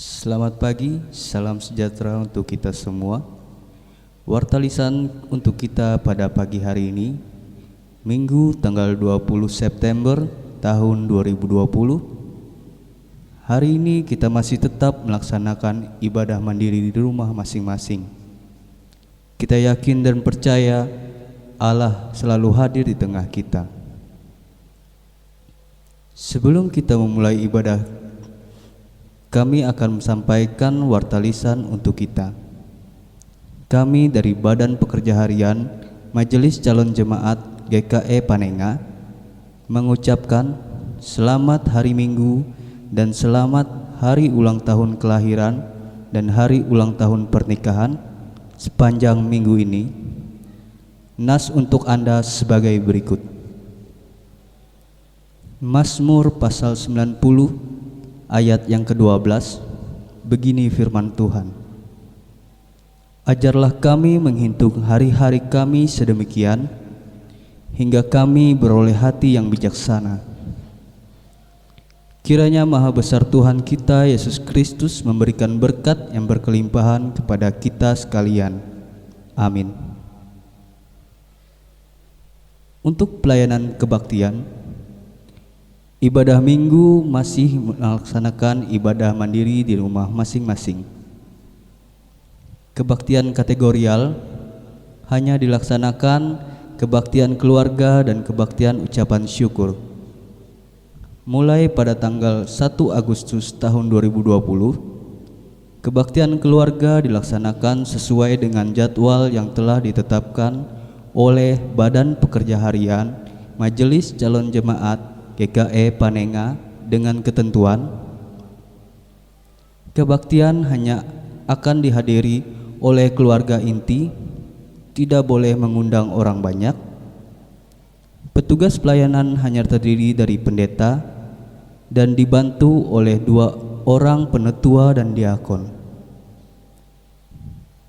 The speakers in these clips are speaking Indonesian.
Selamat pagi, salam sejahtera untuk kita semua. Warta lisan untuk kita pada pagi hari ini, Minggu tanggal 20 September tahun 2020. Hari ini kita masih tetap melaksanakan ibadah mandiri di rumah masing-masing. Kita yakin dan percaya Allah selalu hadir di tengah kita. Sebelum kita memulai ibadah, kami akan menyampaikan warta lisan untuk kita. Kami dari Badan Pekerja Harian Majelis Calon Jemaat GKE Panenga mengucapkan selamat hari Minggu dan selamat hari ulang tahun kelahiran dan hari ulang tahun pernikahan sepanjang minggu ini. Nas untuk Anda sebagai berikut. Mazmur pasal 90 ayat yang ke-12, begini firman Tuhan. Ajarlah kami menghitung hari-hari kami sedemikian, hingga kami beroleh hati yang bijaksana. Kiranya Maha Besar Tuhan kita Yesus Kristus memberikan berkat yang berkelimpahan kepada kita sekalian. Amin. Untuk pelayanan kebaktian, ibadah minggu masih melaksanakan ibadah mandiri di rumah masing-masing. Kebaktian kategorial hanya dilaksanakan kebaktian keluarga dan kebaktian ucapan syukur. Mulai pada tanggal 1 Agustus tahun 2020, kebaktian keluarga dilaksanakan sesuai dengan jadwal yang telah ditetapkan oleh Badan Pekerja Harian Majelis Calon Jemaat GKE Panenga dengan ketentuan kebaktian hanya akan dihadiri oleh keluarga inti, tidak boleh mengundang orang banyak. Petugas pelayanan hanya terdiri dari pendeta dan dibantu oleh 2 orang penetua dan diakon.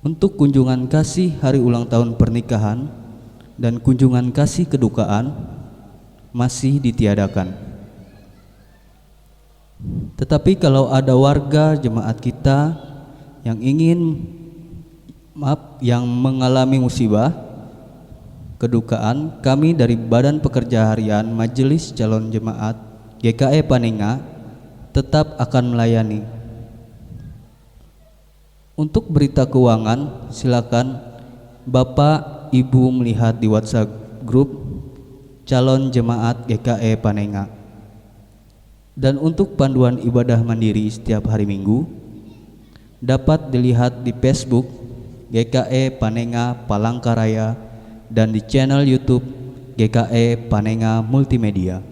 Untuk kunjungan kasih hari ulang tahun pernikahan dan kunjungan kasih kedukaan masih ditiadakan. Tetapi kalau ada warga jemaat kita yang yang mengalami musibah, kedukaan, kami dari Badan Pekerja Harian Majelis Calon Jemaat GKE Panenga tetap akan melayani. Untuk berita keuangan, silakan Bapak Ibu melihat di WhatsApp grup Calon Jemaat GKE Panenga. Dan untuk panduan ibadah mandiri setiap hari Minggu dapat dilihat di Facebook GKE Panenga Palangkaraya dan di channel YouTube GKE Panenga Multimedia.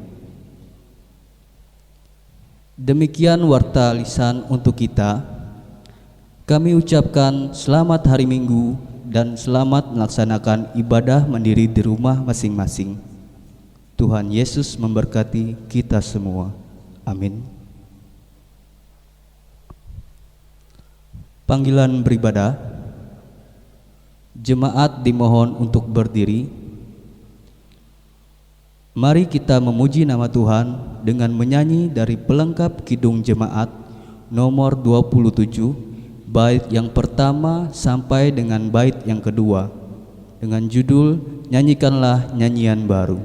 Demikian warta lisan untuk kita. Kami ucapkan selamat hari Minggu dan selamat melaksanakan ibadah mandiri di rumah masing-masing. Tuhan Yesus memberkati kita semua. Amin. Panggilan beribadah. Jemaat dimohon untuk berdiri. Mari kita memuji nama Tuhan dengan menyanyi dari pelengkap Kidung Jemaat nomor 27, bait yang pertama sampai dengan bait yang kedua, dengan judul Nyanyikanlah Nyanyian Baru.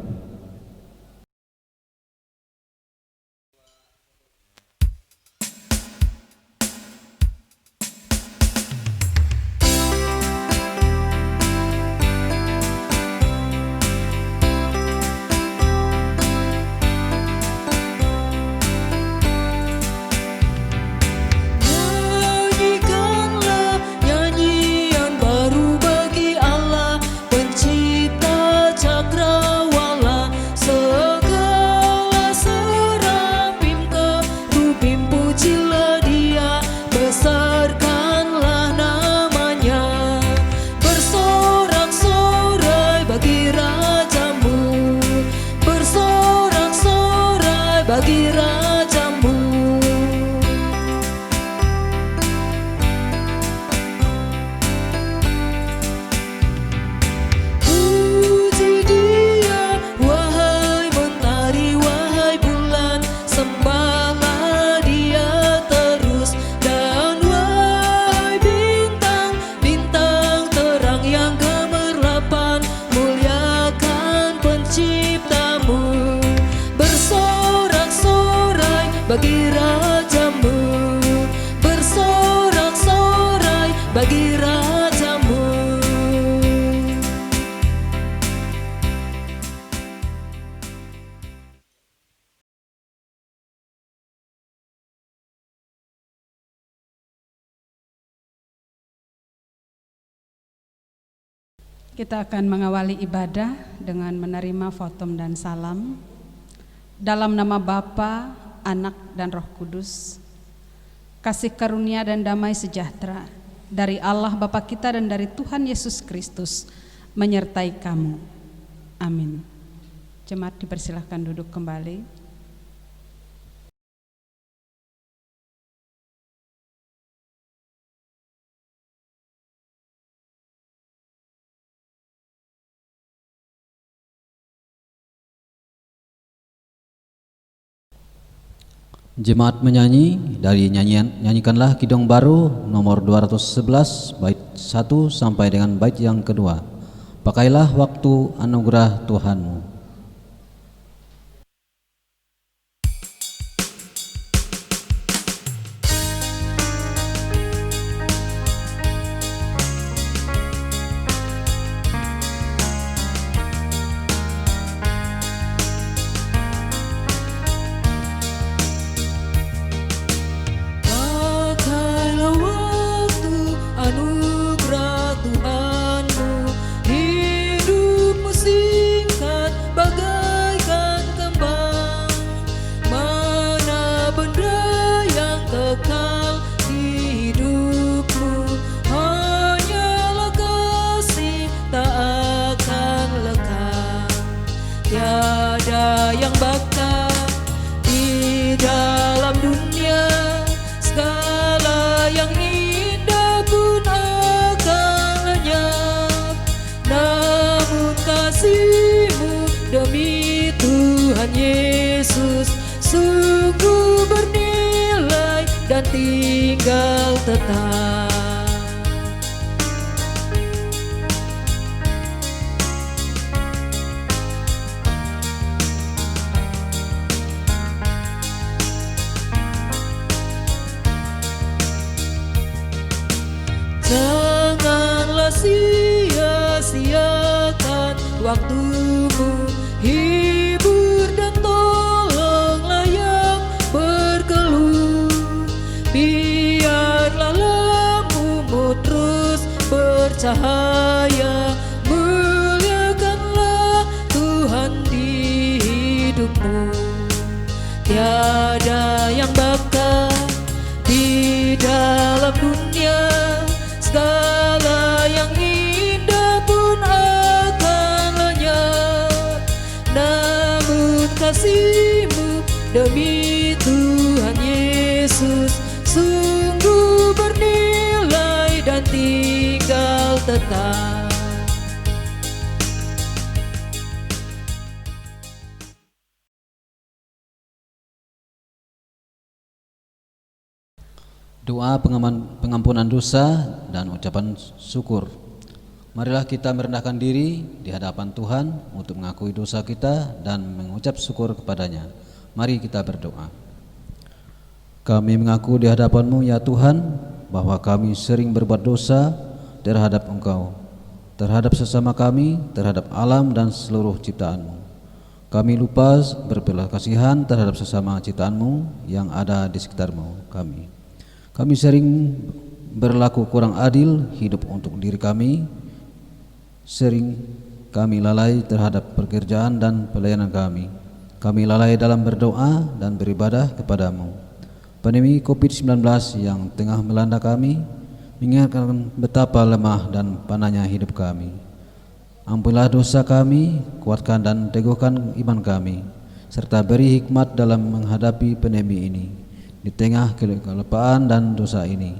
bagi rajamu, bersorak-sorai bagi rajamu. Kita akan mengawali ibadah dengan menerima votum dan salam. Dalam nama Bapa, Anak, dan Roh Kudus, kasih karunia dan damai sejahtera dari Allah Bapa kita dan dari Tuhan Yesus Kristus menyertai kamu. Amin. Jemaat dipersilahkan duduk kembali. Jemaat menyanyi dari nyanyikanlah Kidung Baru nomor 211 bait 1 sampai dengan bait yang kedua. Pakailah waktu anugerah Tuhanmu. Yesus sungguh bernilai dan tinggal tetap. Janganlah sia-siakan waktumu, hibur dan tolonglah yang berkeluh. Biarlah lampumu terus bercahaya, muliakanlah Tuhan di hidupmu. Tiada yang bakat di dalam dunia, segala yang indah pun akan lenyap. Namun kasih-Mu demi Tuhan Yesus sungguh bernilai dan tinggal tetap. Doa pengampunan dosa dan ucapan syukur. Marilah kita merendahkan diri di hadapan Tuhan untuk mengakui dosa kita dan mengucap syukur kepadanya. Mari kita berdoa. Kami mengaku di hadapan-Mu ya Tuhan bahwa kami sering berbuat dosa terhadap Engkau, terhadap sesama kami, terhadap alam dan seluruh ciptaan-Mu. Kami lupa berbelas kasihan terhadap sesama ciptaan-Mu yang ada di sekitar-Mu kami. Kami sering berlaku kurang adil hidup untuk diri kami. Sering kami lalai terhadap pekerjaan dan pelayanan kami. Kami lalai dalam berdoa dan beribadah kepadamu. Pandemi COVID-19 yang tengah melanda kami mengingatkan betapa lemah dan panahnya hidup kami. Ampunilah dosa kami, kuatkan dan teguhkan iman kami, serta beri hikmat dalam menghadapi pandemi ini. Di tengah kekelupaan dan dosa ini,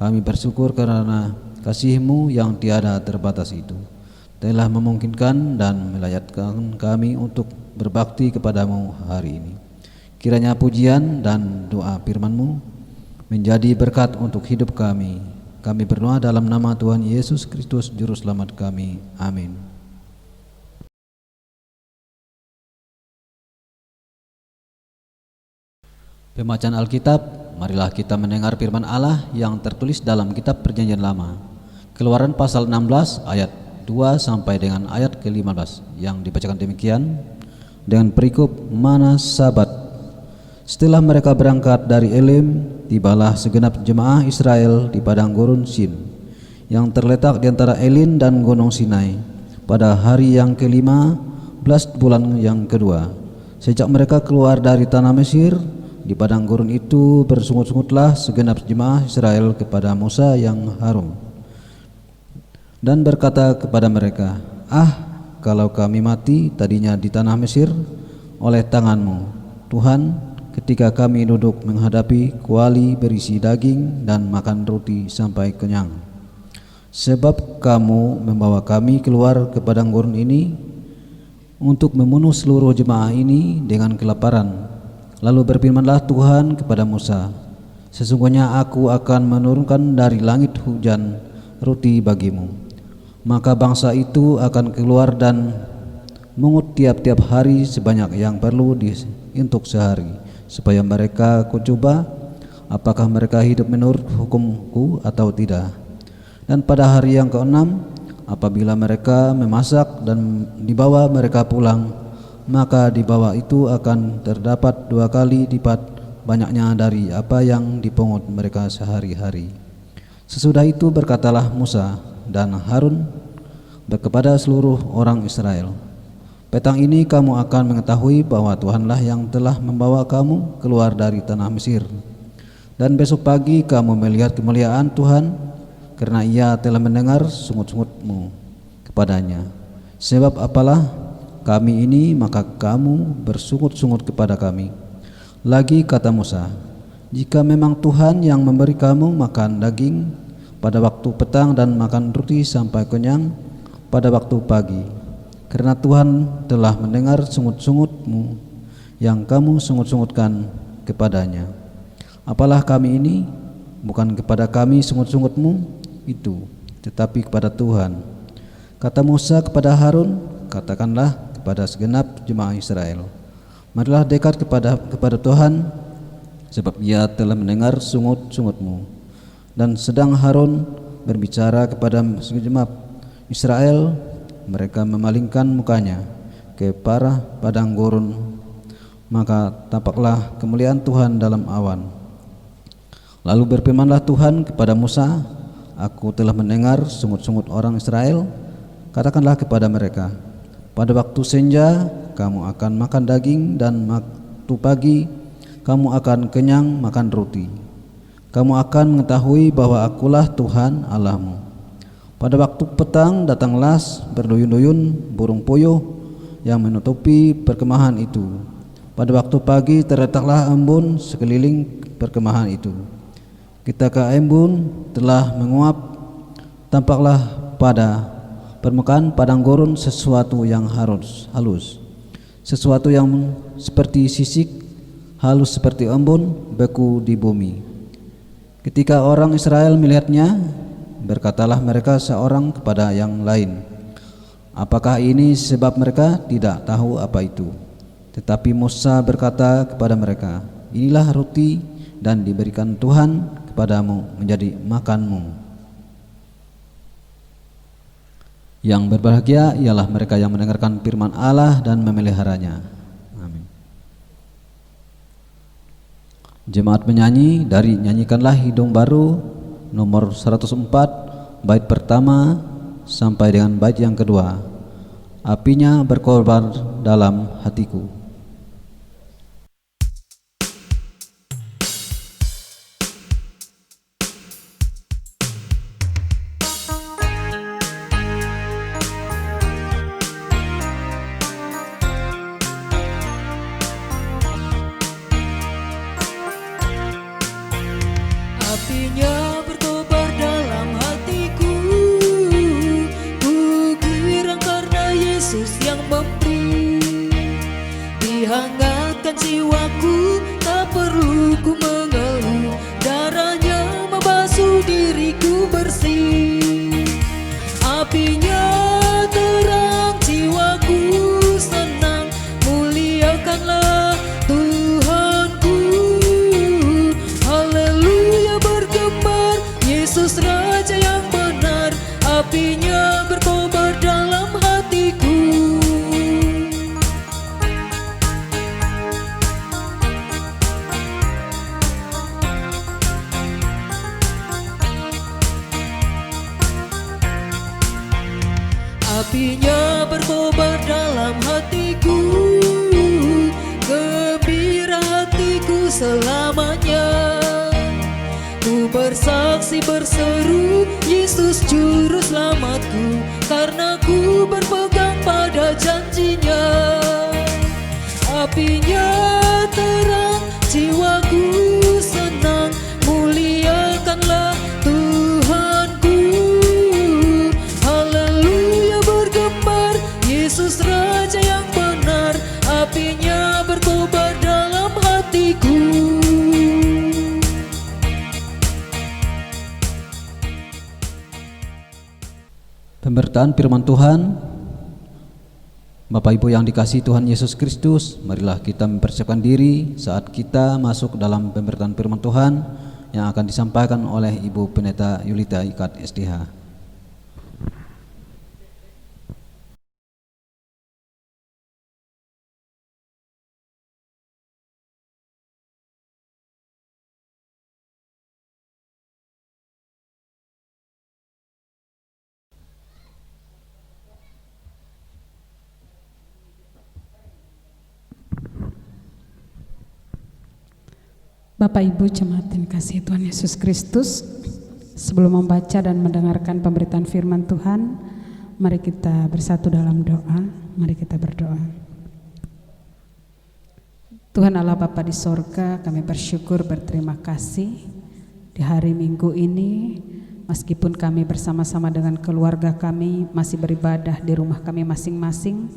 kami bersyukur karena kasih-Mu yang tiada terbatas itu telah memungkinkan dan melayakkan kami untuk berbakti kepadamu hari ini. Kiranya pujian dan doa firman-Mu menjadi berkat untuk hidup kami. Kami berdoa dalam nama Tuhan Yesus Kristus Juru Selamat kami. Amin. Pembacaan Alkitab, marilah kita mendengar firman Allah yang tertulis dalam kitab Perjanjian Lama. Keluaran pasal 16 ayat 2 sampai dengan ayat ke-15 yang dibacakan demikian dengan perikop mana Sabat. Setelah mereka berangkat dari Elim, tibalah segenap jemaah Israel di padang gurun Sin yang terletak di antara Elim dan Gunung Sinai pada hari yang ke-15 bulan yang kedua. Sejak mereka keluar dari tanah Mesir, di padang gurun itu bersungut-sungutlah segenap jemaah Israel kepada Musa yang harum dan berkata kepada mereka, kalau kami mati tadinya di tanah Mesir oleh tanganmu, Tuhan, ketika kami duduk menghadapi kuali berisi daging dan makan roti sampai kenyang. Sebab kamu membawa kami keluar ke padang gurun ini untuk membunuh seluruh jemaah ini dengan kelaparan. Lalu berfirmanlah Tuhan kepada Musa, sesungguhnya aku akan menurunkan dari langit hujan roti bagimu. Maka bangsa itu akan keluar dan mengut tiap-tiap hari sebanyak yang perlu untuk sehari, supaya mereka kucoba apakah mereka hidup menurut hukumku atau tidak. Dan pada hari yang ke-6, apabila mereka memasak dan dibawa mereka pulang, maka di bawah itu akan terdapat 2 kali lipat banyaknya dari apa yang dipungut mereka sehari-hari. Sesudah itu berkatalah Musa dan Harun kepada seluruh orang Israel, petang ini kamu akan mengetahui bahwa Tuhanlah yang telah membawa kamu keluar dari tanah Mesir. Dan besok pagi kamu melihat kemuliaan Tuhan, karena Ia telah mendengar sungut-sungutmu kepadanya. Sebab apalah kami ini, maka kamu bersungut-sungut kepada kami. Lagi kata Musa, jika memang Tuhan yang memberi kamu makan daging pada waktu petang dan makan roti sampai kenyang pada waktu pagi, karena Tuhan telah mendengar sungut-sungutmu yang kamu sungut-sungutkan kepadanya. Apalah kami ini, bukan kepada kami sungut-sungutmu itu, tetapi kepada Tuhan. Kata Musa kepada Harun, katakanlah kepada segenap jemaah Israel, marilah dekat kepada Tuhan, sebab Ia telah mendengar sungut-sungutmu. Dan sedang Harun berbicara kepada segenap Israel, mereka memalingkan mukanya ke arah padang gurun, maka tampaklah kemuliaan Tuhan dalam awan. Lalu berfirmanlah Tuhan kepada Musa, aku telah mendengar sungut-sungut orang Israel. Katakanlah kepada mereka, pada waktu senja kamu akan makan daging, dan waktu pagi kamu akan kenyang makan roti. Kamu akan mengetahui bahwa akulah Tuhan Allahmu. Pada waktu petang datanglah berduyun-duyun burung puyuh yang menutupi perkemahan itu. Pada waktu pagi terletaklah embun sekeliling perkemahan itu. Ketika embun telah menguap, tampaklah pada permukaan padang gurun sesuatu yang halus, sesuatu yang seperti sisik, halus seperti embun beku di bumi. Ketika orang Israel melihatnya, berkatalah mereka seorang kepada yang lain, apakah ini sebab mereka tidak tahu apa itu? Tetapi Musa berkata kepada mereka, inilah roti dan diberikan Tuhan kepadamu menjadi makanmu. Yang berbahagia ialah mereka yang mendengarkan firman Allah dan memeliharanya. Amin. Jemaat menyanyi dari Nyanyikanlah Hidung Baru nomor 104 bait pertama sampai dengan bait yang kedua. Apinya berkobar dalam hatiku. Apinya berkobar dalam hatiku, ku girang karena Yesus yang memberi. Dihangatkan jiwaku, tak perlu ku mengeluh, darahnya membasuh diriku bersih. Apinya terang jiwaku senang, muliakanlah Tuhanku. apinya berkobar dalam hatiku, gembira hatiku selamanya. Ku bersaksi berseru, Yesus juru selamatku, karena ku berpegang pada janjinya. Apinya terang, jiwaku senang, muliakanlah Tuhanku. Haleluya bergembar, Yesus Raja yang benar, apinya berkobar dalam hatiku. Pemberitaan firman Tuhan. Bapak Ibu yang dikasihi Tuhan Yesus Kristus, marilah kita mempersiapkan diri saat kita masuk dalam pemberitaan firman Tuhan yang akan disampaikan oleh Ibu Pendeta Yulita Ikat SDH. Bapak Ibu jemaat yang dikasihi Tuhan Yesus Kristus, sebelum membaca dan mendengarkan pemberitaan firman Tuhan, mari kita bersatu dalam doa. Mari kita berdoa. Tuhan Allah Bapa di sorga, kami bersyukur berterima kasih di hari Minggu ini, meskipun kami bersama-sama dengan keluarga kami masih beribadah di rumah kami masing-masing,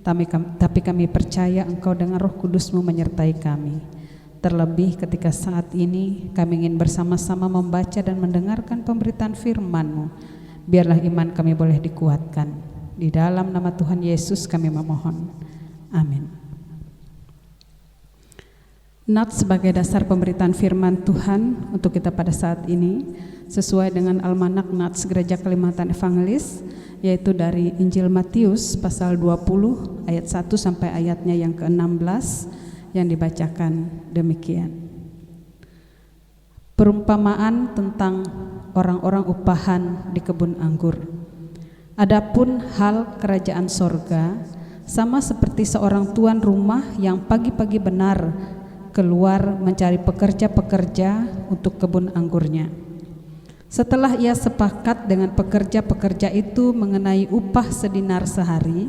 tapi kami percaya Engkau dengan Roh Kudus-Mu menyertai kami. Terlebih ketika saat ini kami ingin bersama-sama membaca dan mendengarkan pemberitaan firman-Mu, biarlah iman kami boleh dikuatkan. Di dalam nama Tuhan Yesus kami memohon. Amin. Nats sebagai dasar pemberitaan firman Tuhan untuk kita pada saat ini sesuai dengan Almanak Nats Gereja Kalimantan Evangelis, yaitu dari Injil Matius pasal 20 ayat 1 sampai ayatnya yang ke-16 yang dibacakan demikian. Perumpamaan tentang orang-orang upahan di kebun anggur. Adapun hal kerajaan sorga sama seperti seorang tuan rumah yang pagi-pagi benar keluar mencari pekerja-pekerja untuk kebun anggurnya. Setelah ia sepakat dengan pekerja-pekerja itu mengenai upah sedinar sehari,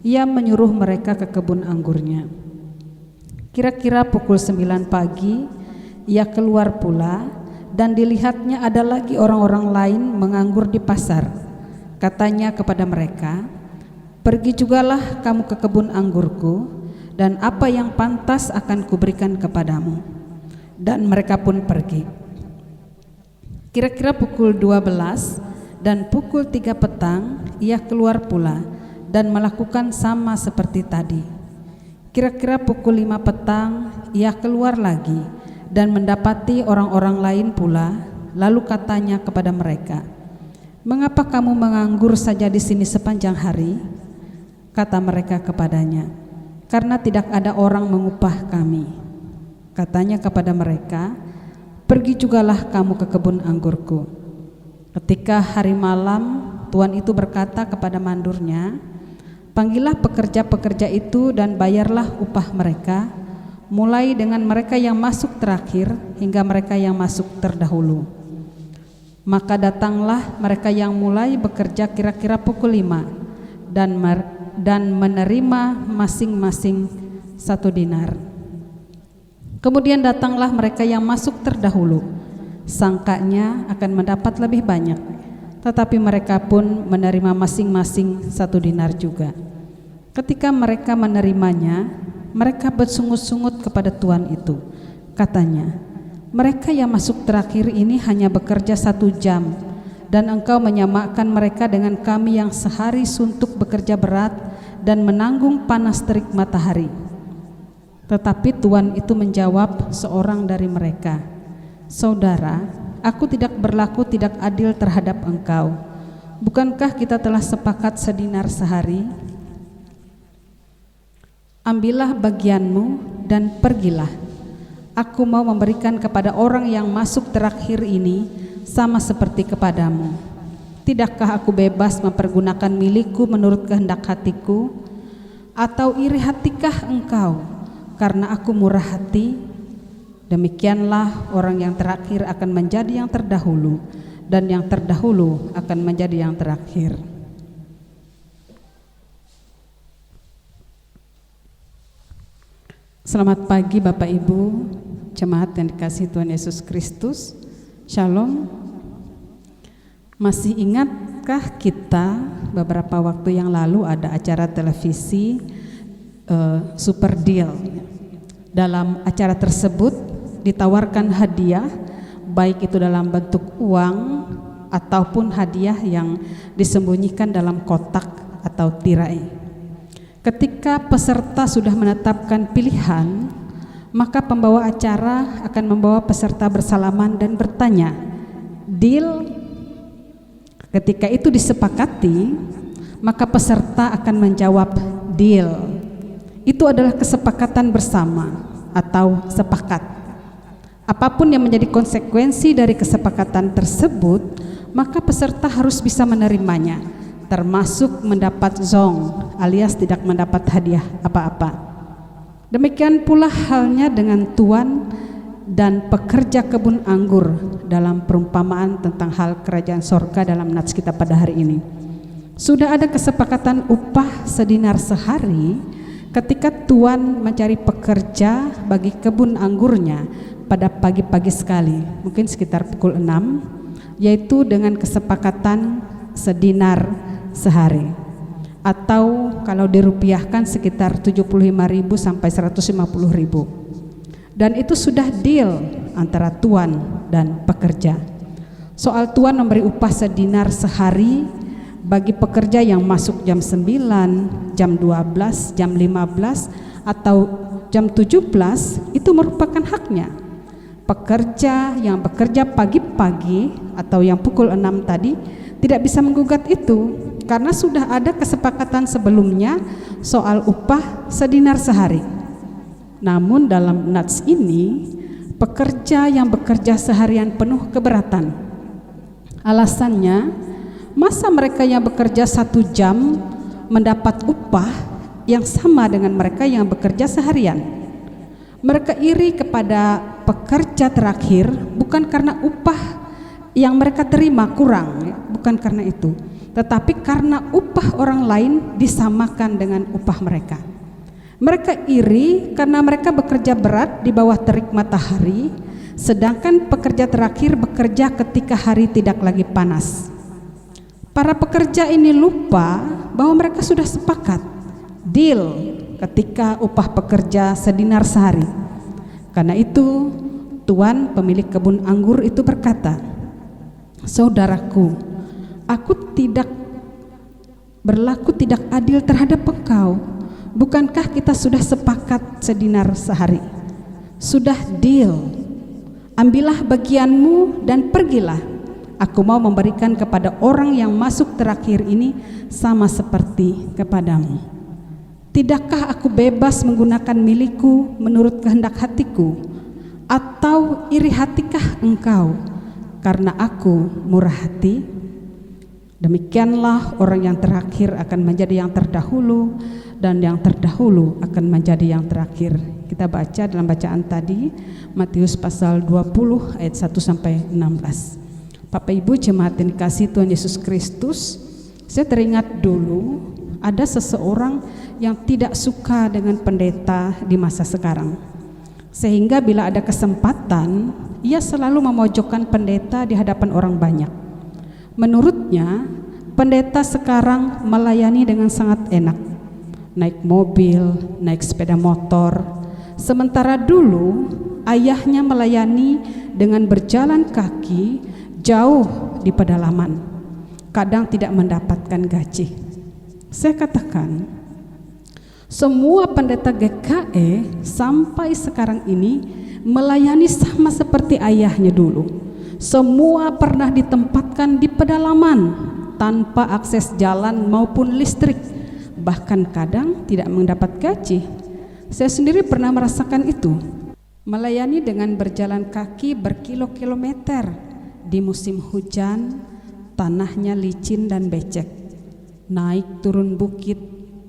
ia menyuruh mereka ke kebun anggurnya. Kira-kira pukul 9 pagi, ia keluar pula dan dilihatnya ada lagi orang-orang lain menganggur di pasar. Katanya kepada mereka, "Pergi jugalah kamu ke kebun anggurku, dan apa yang pantas akan kuberikan kepadamu." Dan mereka pun pergi. Kira-kira pukul 12 dan pukul 3 petang, ia keluar pula dan melakukan sama seperti tadi. Kira-kira pukul 5 petang, ia keluar lagi dan mendapati orang-orang lain pula, lalu katanya kepada mereka, "Mengapa kamu menganggur saja di sini sepanjang hari?" Kata mereka kepadanya, "Karena tidak ada orang mengupah kami." Katanya kepada mereka, "Pergi jugalah kamu ke kebun anggurku." Ketika hari malam, tuan itu berkata kepada mandurnya, "Panggillah pekerja-pekerja itu dan bayarlah upah mereka, mulai dengan mereka yang masuk terakhir hingga mereka yang masuk terdahulu." Maka datanglah mereka yang mulai bekerja kira-kira pukul 5 dan menerima masing-masing 1 dinar. Kemudian datanglah mereka yang masuk terdahulu, sangkanya akan mendapat lebih banyak, tetapi mereka pun menerima masing-masing 1 dinar juga. Ketika mereka menerimanya, mereka bersungut-sungut kepada tuan itu. Katanya, "Mereka yang masuk terakhir ini hanya bekerja 1 jam, dan engkau menyamakan mereka dengan kami yang sehari suntuk bekerja berat dan menanggung panas terik matahari." Tetapi tuan itu menjawab seorang dari mereka, "Saudara, aku tidak berlaku tidak adil terhadap engkau. Bukankah kita telah sepakat sedinar sehari? Ambillah bagianmu dan pergilah. Aku mau memberikan kepada orang yang masuk terakhir ini sama seperti kepadamu." Tidakkah aku bebas mempergunakan milikku menurut kehendak hatiku? Atau iri hatikah engkau karena aku murah hati? Demikianlah orang yang terakhir akan menjadi yang terdahulu, dan yang terdahulu akan menjadi yang terakhir. Selamat pagi Bapak Ibu, jemaat yang dikasihi Tuhan Yesus Kristus. Shalom. Masih ingatkah kita beberapa waktu yang lalu ada acara televisi Super Deal? Dalam acara tersebut ditawarkan hadiah, baik itu dalam bentuk uang ataupun hadiah yang disembunyikan dalam kotak atau tirai. Ketika peserta sudah menetapkan pilihan, maka pembawa acara akan membawa peserta bersalaman dan bertanya, "Deal?" Ketika itu disepakati, maka peserta akan menjawab deal. Itu adalah kesepakatan bersama atau sepakat. Apapun yang menjadi konsekuensi dari kesepakatan tersebut, maka peserta harus bisa menerimanya, termasuk mendapat zong alias tidak mendapat hadiah apa-apa. Demikian pula halnya dengan tuan dan pekerja kebun anggur dalam perumpamaan tentang hal kerajaan sorga dalam nats kita pada hari ini. Sudah ada kesepakatan upah sedinar sehari ketika tuan mencari pekerja bagi kebun anggurnya pada pagi-pagi sekali, mungkin sekitar pukul 6, yaitu dengan kesepakatan sedinar sehari, atau kalau dirupiahkan sekitar 75.000 sampai 150.000. Dan itu sudah deal antara tuan dan pekerja. Soal tuan memberi upah sedinar sehari bagi pekerja yang masuk jam 9, jam 12, jam 15 atau jam 17, itu merupakan haknya. Pekerja yang bekerja pagi-pagi atau yang pukul 6 tadi tidak bisa menggugat itu, karena sudah ada kesepakatan sebelumnya soal upah sedinar sehari. Namun dalam nats ini, pekerja yang bekerja seharian penuh keberatan. Alasannya, masa mereka yang bekerja 1 jam mendapat upah yang sama dengan mereka yang bekerja seharian? Mereka iri kepada pekerja terakhir bukan karena upah yang mereka terima kurang, bukan karena itu, tetapi karena upah orang lain disamakan dengan upah mereka. Mereka iri karena mereka bekerja berat di bawah terik matahari, sedangkan pekerja terakhir bekerja ketika hari tidak lagi panas. Para pekerja ini lupa bahwa mereka sudah sepakat deal ketika upah pekerja sedinar sehari. Karena itu tuan pemilik kebun anggur itu berkata, "Saudaraku, aku tidak berlaku tidak adil terhadap engkau. Bukankah kita sudah sepakat sedinar sehari? Sudah deal. Ambillah bagianmu dan pergilah. Aku mau memberikan kepada orang yang masuk terakhir ini sama seperti kepadamu. Tidakkah aku bebas menggunakan milikku menurut kehendak hatiku? Atau iri hatikah engkau karena aku murah hati?" Demikianlah orang yang terakhir akan menjadi yang terdahulu, dan yang terdahulu akan menjadi yang terakhir. Kita baca dalam bacaan tadi Matius pasal 20 ayat 1 sampai 16. Bapak Ibu jemaat yang dikasihi Tuhan Yesus Kristus, saya teringat dulu ada seseorang yang tidak suka dengan pendeta di masa sekarang. Sehingga bila ada kesempatan, ia selalu memojokkan pendeta di hadapan orang banyak. Menurutnya, pendeta sekarang melayani dengan sangat enak, naik mobil, naik sepeda motor. Sementara dulu ayahnya melayani dengan berjalan kaki jauh di pedalaman, kadang tidak mendapatkan gaji. Saya katakan, semua pendeta GKE sampai sekarang ini melayani sama seperti ayahnya dulu. Semua pernah ditempatkan di pedalaman tanpa akses jalan maupun listrik, bahkan kadang tidak mendapat gaji. Saya sendiri pernah merasakan itu, melayani dengan berjalan kaki berkilo-kilometer di musim hujan Tanahnya licin dan becek, naik turun bukit,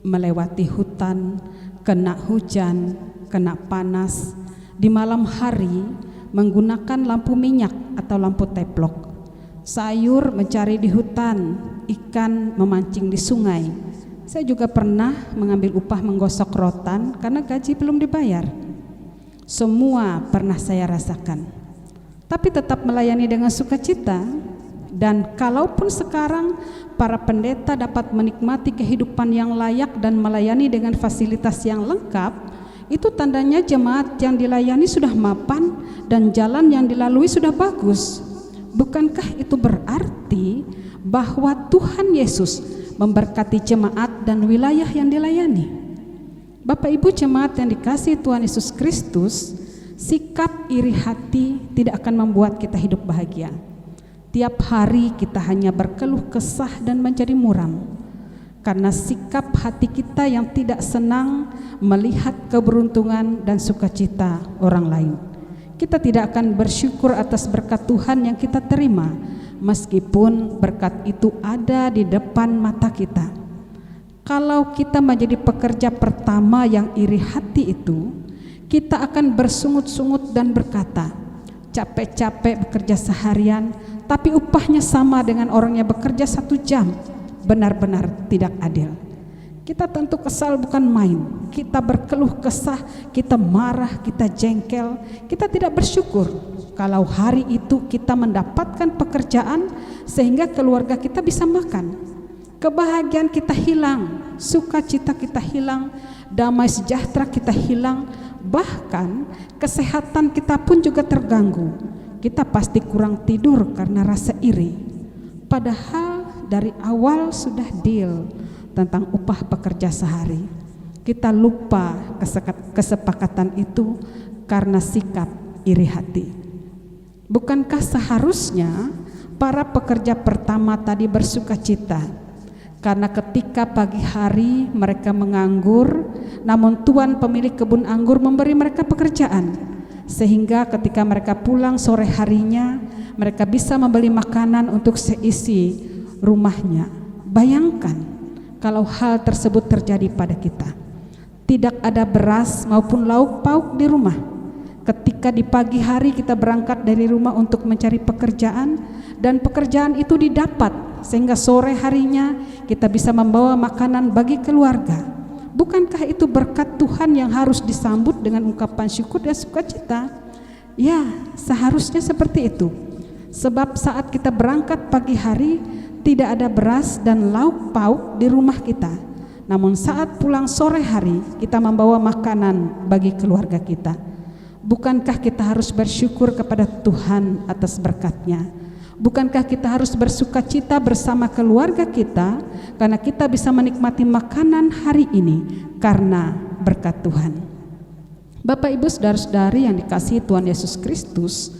melewati hutan, kena hujan, kena panas, di malam hari menggunakan lampu minyak atau lampu teplok. Sayur mencari di hutan, ikan memancing di sungai. Saya juga pernah mengambil upah menggosok rotan karena gaji belum dibayar. Semua pernah saya rasakan, tapi tetap melayani dengan sukacita. Dan kalaupun sekarang para pendeta dapat menikmati kehidupan yang layak dan melayani dengan fasilitas yang lengkap, itu tandanya jemaat yang dilayani sudah mapan dan jalan yang dilalui sudah bagus. Bukankah itu berarti bahwa Tuhan Yesus memberkati jemaat dan wilayah yang dilayani? Bapak Ibu jemaat yang dikasihi Tuhan Yesus Kristus, sikap iri hati tidak akan membuat kita hidup bahagia. Tiap hari kita hanya berkeluh kesah dan menjadi muram, karena sikap hati kita yang tidak senang melihat keberuntungan dan sukacita orang lain. Kita tidak akan bersyukur atas berkat Tuhan yang kita terima, meskipun berkat itu ada di depan mata kita. Kalau kita menjadi pekerja pertama yang iri hati itu, kita akan bersungut-sungut dan berkata, capek-capek bekerja seharian, tapi upahnya sama dengan orang yang bekerja 1 jam. Benar-benar tidak adil. Kita tentu kesal bukan main. Kita berkeluh kesah, kita marah, kita jengkel, kita tidak bersyukur kalau hari itu kita mendapatkan pekerjaan sehingga keluarga kita bisa makan. Kebahagiaan kita hilang, sukacita kita hilang, damai sejahtera kita hilang, bahkan kesehatan kita pun juga terganggu. Kita pasti kurang tidur karena rasa iri. Padahal dari awal sudah deal tentang upah pekerja sehari. Kita lupa kesepakatan itu karena sikap iri hati. Bukankah seharusnya para pekerja pertama tadi bersukacita? Karena ketika pagi hari mereka menganggur, namun Tuhan pemilik kebun anggur memberi mereka pekerjaan. Sehingga ketika mereka pulang sore harinya, mereka bisa membeli makanan untuk seisi rumahnya. Bayangkan kalau hal tersebut terjadi pada kita. Tidak ada beras maupun lauk pauk di rumah. Ketika di pagi hari kita berangkat dari rumah untuk mencari pekerjaan, dan pekerjaan itu didapat, sehingga sore harinya kita bisa membawa makanan bagi keluarga. Bukankah itu berkat Tuhan yang harus disambut dengan ungkapan syukur dan sukacita? Ya, seharusnya seperti itu. Sebab saat kita berangkat pagi hari, tidak ada beras dan lauk pauk di rumah kita. Namun saat pulang sore hari, kita membawa makanan bagi keluarga kita. Bukankah kita harus bersyukur kepada Tuhan atas berkat-Nya? Bukankah kita harus bersukacita bersama keluarga kita karena kita bisa menikmati makanan hari ini karena berkat Tuhan? Bapak Ibu saudara-saudari yang dikasihi Tuhan Yesus Kristus,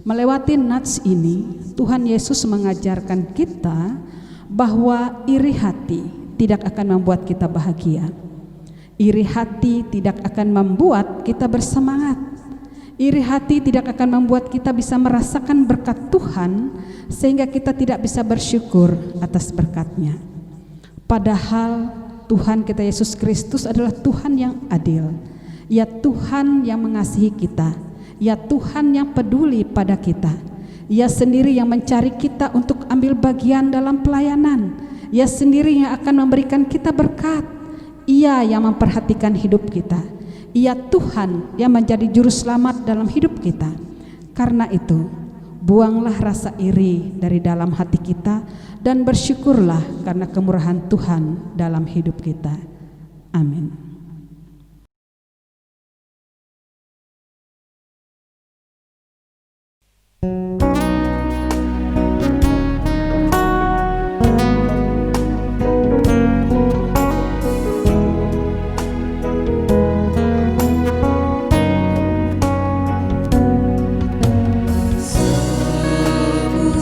melewati nats ini Tuhan Yesus mengajarkan kita bahwa iri hati tidak akan membuat kita bahagia. Iri hati tidak akan membuat kita bersemangat. Iri hati tidak akan membuat kita bisa merasakan berkat Tuhan sehingga kita tidak bisa bersyukur atas berkat-Nya. Padahal Tuhan kita Yesus Kristus adalah Tuhan yang adil. Ya Tuhan yang mengasihi kita. Ya Tuhan yang peduli pada kita. Ia sendiri yang mencari kita untuk ambil bagian dalam pelayanan. Ia sendiri yang akan memberikan kita berkat. Ia yang memperhatikan hidup kita. Ia Tuhan yang menjadi juru selamat dalam hidup kita. Karena itu, buanglah rasa iri dari dalam hati kita dan bersyukurlah karena kemurahan Tuhan dalam hidup kita. Amin.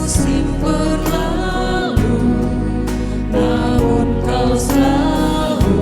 Musim berlalu, namun kau selalu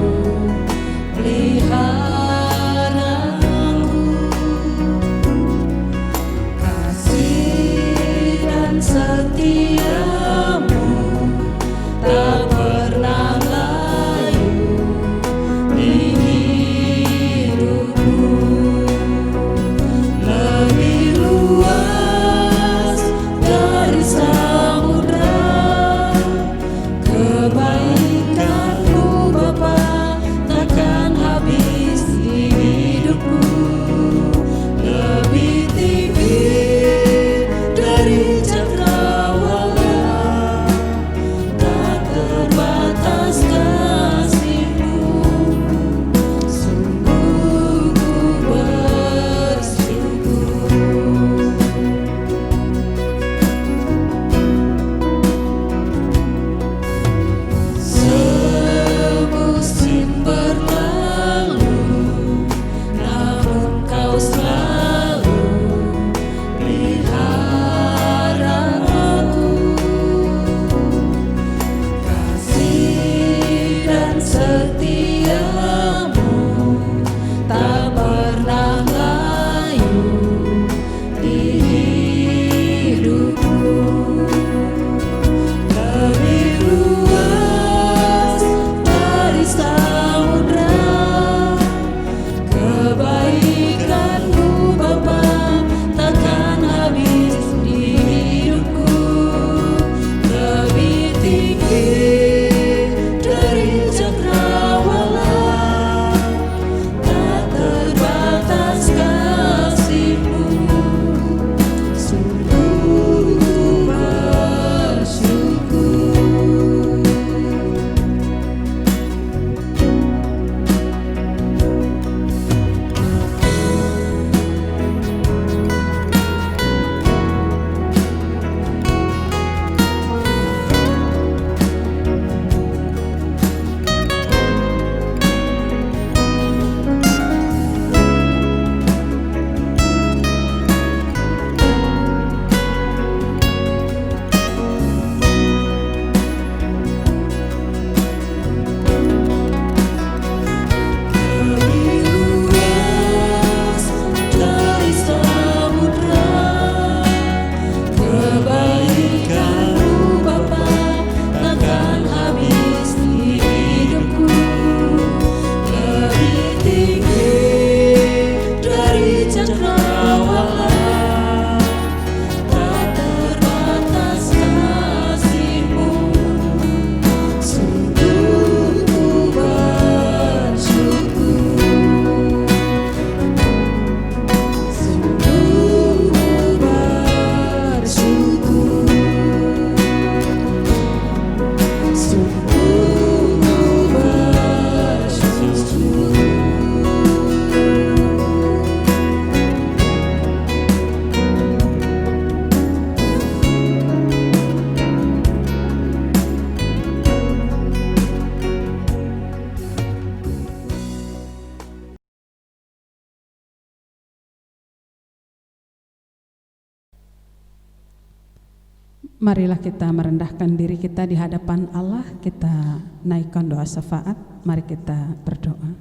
Marilah kita merendahkan diri kita di hadapan Allah, kita naikkan doa syafaat. Mari kita berdoa.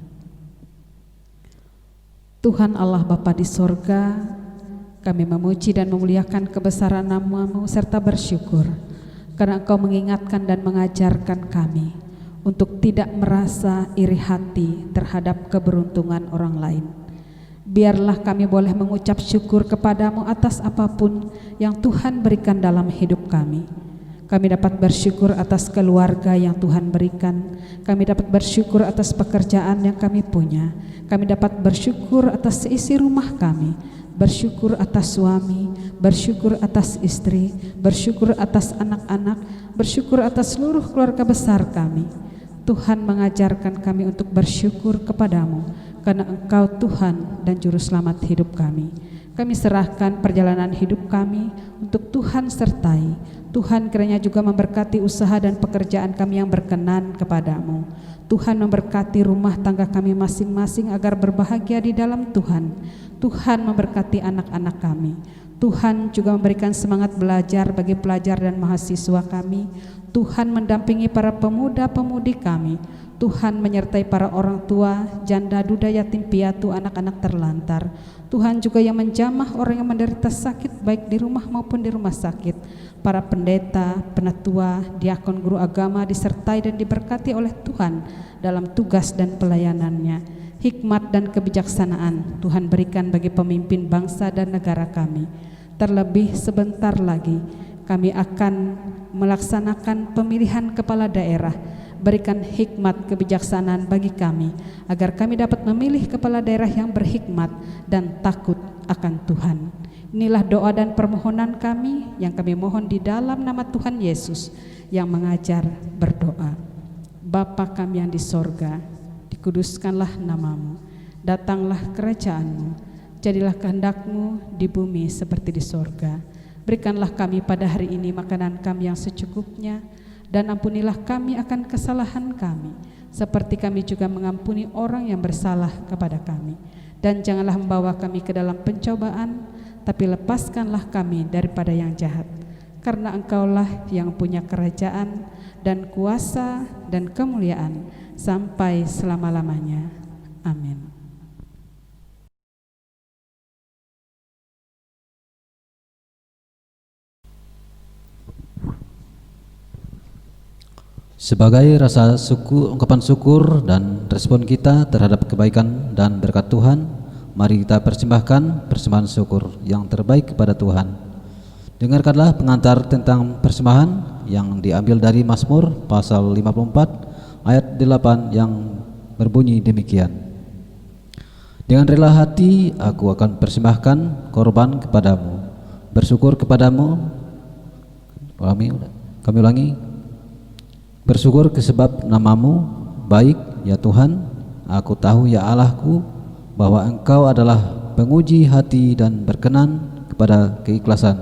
Tuhan Allah Bapa di sorga, kami memuji dan memuliakan kebesaran nama-Mu serta bersyukur karena Engkau mengingatkan dan mengajarkan kami untuk tidak merasa iri hati terhadap keberuntungan orang lain. Biarlah kami boleh mengucap syukur kepadamu atas apapun yang Tuhan berikan dalam hidup kami. Kami dapat bersyukur atas keluarga yang Tuhan berikan. Kami dapat bersyukur atas pekerjaan yang kami punya. Kami dapat bersyukur atas isi rumah kami. Bersyukur atas suami, bersyukur atas istri, bersyukur atas anak-anak, bersyukur atas seluruh keluarga besar kami. Tuhan mengajarkan kami untuk bersyukur kepadamu karena Engkau Tuhan dan Juru Selamat hidup kami. Kami serahkan perjalanan hidup kami untuk Tuhan sertai. Tuhan kiranya juga memberkati usaha dan pekerjaan kami yang berkenan kepadamu. Tuhan memberkati rumah tangga kami masing-masing agar berbahagia di dalam Tuhan. Tuhan memberkati anak-anak kami. Tuhan juga memberikan semangat belajar bagi pelajar dan mahasiswa kami. Tuhan mendampingi para pemuda-pemudi kami. Tuhan menyertai para orang tua, janda, duda, yatim piatu, anak-anak terlantar. Tuhan juga yang menjamah orang yang menderita sakit baik di rumah maupun di rumah sakit. Para pendeta, penatua, diakon, guru agama disertai dan diberkati oleh Tuhan dalam tugas dan pelayanannya. Hikmat dan kebijaksanaan Tuhan berikan bagi pemimpin bangsa dan negara kami. Terlebih sebentar lagi kami akan melaksanakan pemilihan kepala daerah. Berikan hikmat kebijaksanaan bagi kami agar kami dapat memilih kepala daerah yang berhikmat dan takut akan Tuhan. Inilah doa dan permohonan kami yang kami mohon di dalam nama Tuhan Yesus yang mengajar berdoa. Bapa kami yang di sorga, dikuduskanlah nama-Mu, datanglah kerajaan-Mu, jadilah kehendak-Mu di bumi seperti di sorga. Berikanlah kami pada hari ini makanan kami yang secukupnya, dan ampunilah kami akan kesalahan kami, seperti kami juga mengampuni orang yang bersalah kepada kami. Dan janganlah membawa kami ke dalam pencobaan, tapi lepaskanlah kami daripada yang jahat. Karena Engkaulah yang punya kerajaan dan kuasa dan kemuliaan sampai selama-lamanya. Amin. Sebagai rasa ungkapan syukur dan respon kita terhadap kebaikan dan berkat Tuhan, mari kita persembahkan persembahan syukur yang terbaik kepada Tuhan. Dengarkanlah pengantar tentang persembahan yang diambil dari Mazmur pasal 54 ayat 8 yang berbunyi demikian. Dengan rela hati aku akan persembahkan korban kepadamu, bersyukur kepadamu. Kami ulangi. Bersyukur sebab nama-Mu baik ya Tuhan. Aku tahu ya Allahku bahwa Engkau adalah penguji hati dan berkenan kepada keikhlasan.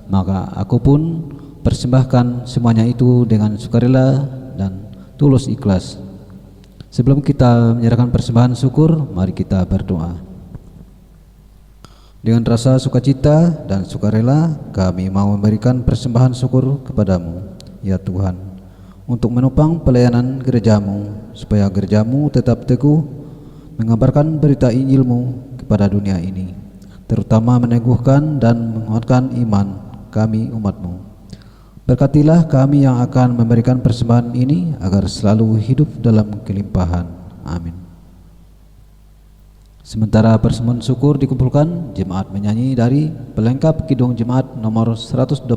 Maka aku pun persembahkan semuanya itu dengan sukarela dan tulus ikhlas. Sebelum kita menyerahkan persembahan syukur, mari kita berdoa. Dengan rasa sukacita dan sukarela kami mau memberikan persembahan syukur kepadamu ya Tuhan, untuk menopang pelayanan gereja-Mu, supaya gereja-Mu tetap teguh mengabarkan berita Injil-Mu kepada dunia ini, terutama meneguhkan dan menguatkan iman kami umat-Mu. Berkatilah kami yang akan memberikan persembahan ini agar selalu hidup dalam kelimpahan. Amin. Sementara persembahan syukur dikumpulkan, jemaat menyanyi dari pelengkap Kidung Jemaat nomor 126,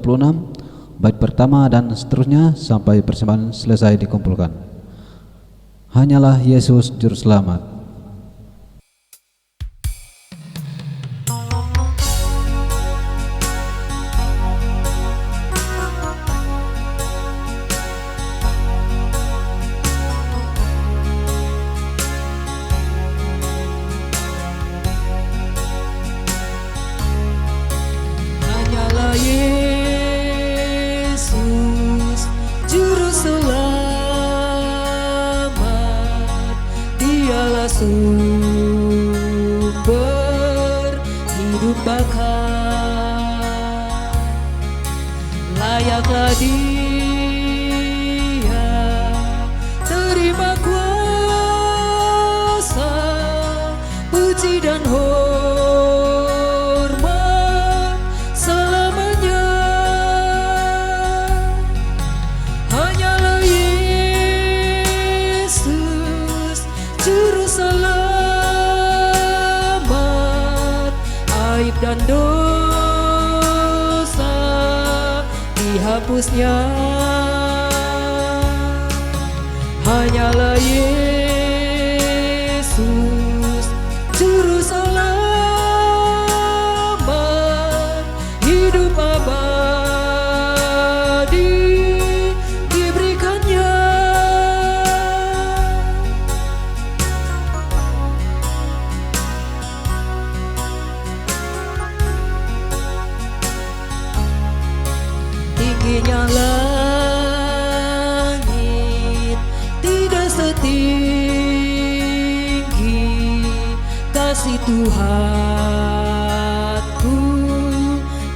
bait pertama dan seterusnya sampai persembahan selesai dikumpulkan. Hanyalah Yesus Juru Selamat. Hanyalah Yesus Juru Selamat, Dialah sumber hidup bakal. Layaklah Dia terima kuasa, puji dan hormat selamanya. Hanyalah Yesus Juru Selamat, aib dan dosa dihapusnya. Hanyalah Yesus Juru Selamat, hidup abadi diberikannya. Tingginya langit tidak setinggi kasih Tuhanku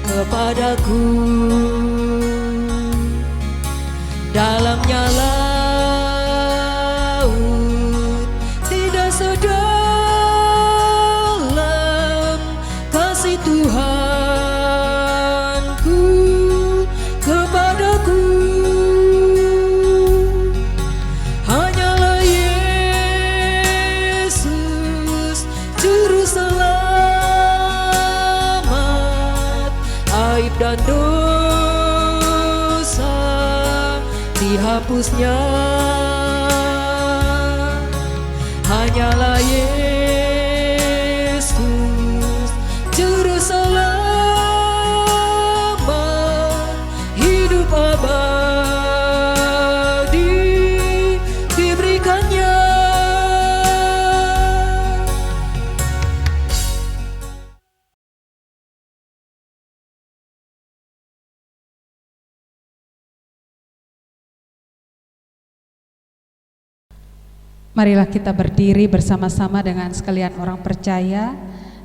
kepadaku. Dalamnya laut tidak sedalam kasih Tuhanku kepadaku. Hanyalah Yesus Juru Selamat, aib dan dosa dihapusnya. Hanyalah Yesus Juru Selamat, hidup abadi diberikannya. Marilah kita berdiri bersama-sama dengan sekalian orang percaya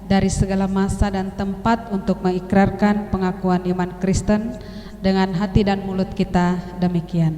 dari segala masa dan tempat untuk mengikrarkan pengakuan iman Kristen dengan hati dan mulut kita demikian.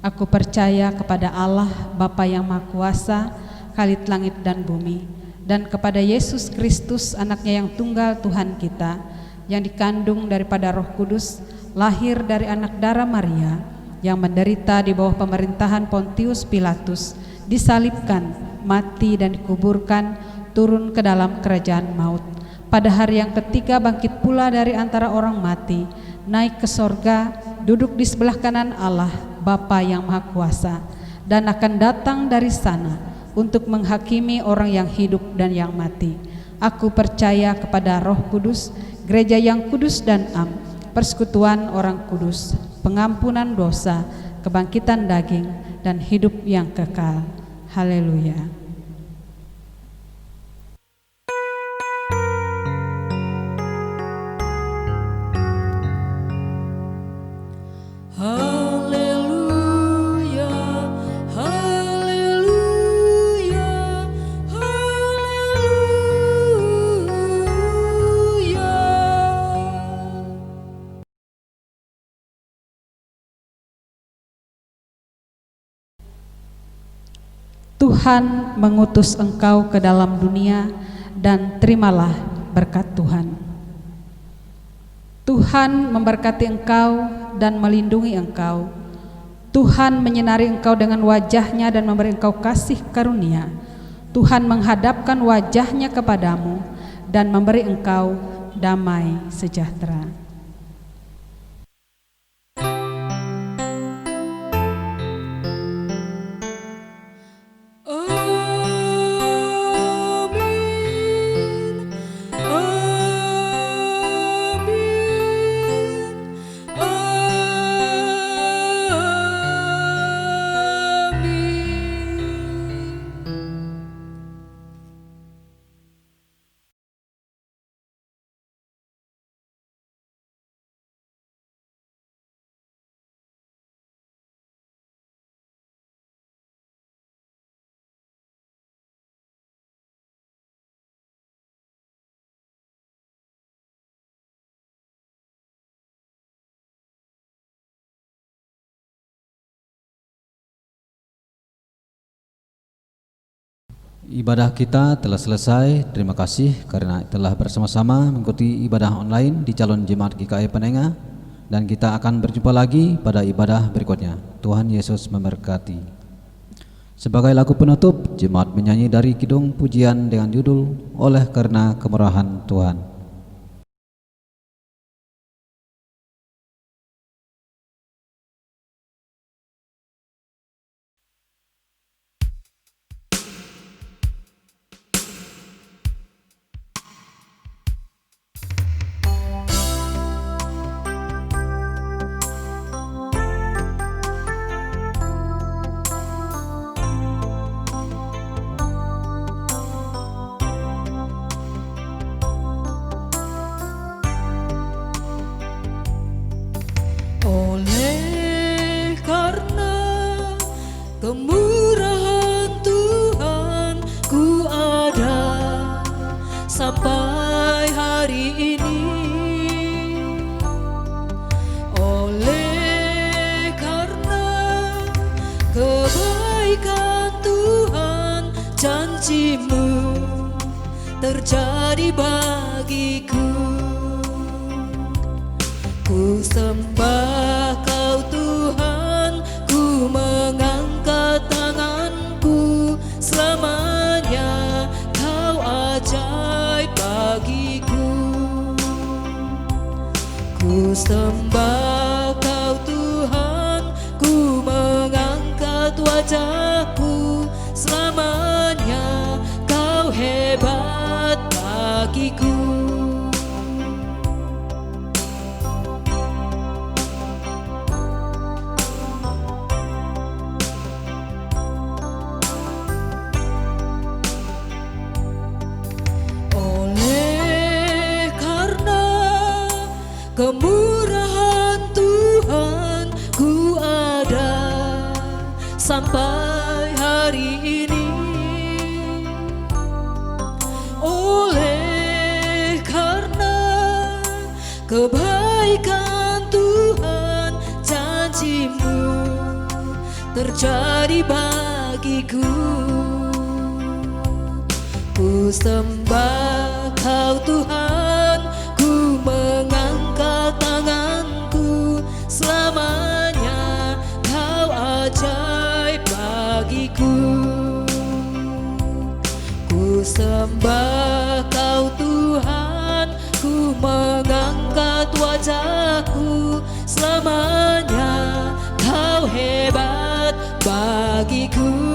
Aku percaya kepada Allah Bapa yang Maha Kuasa, Khalid langit dan bumi, dan kepada Yesus Kristus anaknya yang tunggal Tuhan kita, yang dikandung daripada Roh Kudus, lahir dari anak darah Maria, yang menderita di bawah pemerintahan Pontius Pilatus, disalibkan, mati dan dikuburkan, turun ke dalam kerajaan maut. Pada hari yang ketiga bangkit pula dari antara orang mati, naik ke sorga, duduk di sebelah kanan Allah, Bapa yang Maha Kuasa, dan akan datang dari sana untuk menghakimi orang yang hidup dan yang mati. Aku percaya kepada Roh Kudus, gereja yang kudus dan am, persekutuan orang kudus, pengampunan dosa, kebangkitan daging, dan hidup yang kekal. Haleluya. Tuhan mengutus engkau ke dalam dunia, dan terimalah berkat Tuhan. Tuhan memberkati engkau dan melindungi engkau. Tuhan menyinari engkau dengan wajah-Nya dan memberi engkau kasih karunia. Tuhan menghadapkan wajah-Nya kepadamu dan memberi engkau damai sejahtera. Ibadah kita telah selesai. Terima kasih karena telah bersama-sama mengikuti ibadah online di Calon Jemaat GKI Penenga, dan kita akan berjumpa lagi pada ibadah berikutnya. Tuhan Yesus memberkati. Sebagai lagu penutup, jemaat menyanyi dari kidung pujian dengan judul Oleh Karena Kemurahan Tuhan. Oleh karena kemurahan Tuhan, ku ada sampai hari ini. Oleh karena kebaikan Tuhan, janji-Mu terjadi bagiku. Ku sembah Kau Tuhan, ku mengangkat tanganku, selamanya Kau ajaib bagiku. Ku sembah Kau Tuhan, ku mengangkat wajahku, selamanya Kau hebat bagiku. Kemurahan Tuhan, ku ada sampai hari ini. Oleh karena kebaikan Tuhan, janji-Mu terjadi bagiku. Ku sembah Kau Tuhan, ku mengangkat tanganku, selamanya Kau ajaib bagiku. Ku sembah Kau Tuhan, ku mengangkat wajahku, selamanya Kau hebat bagiku.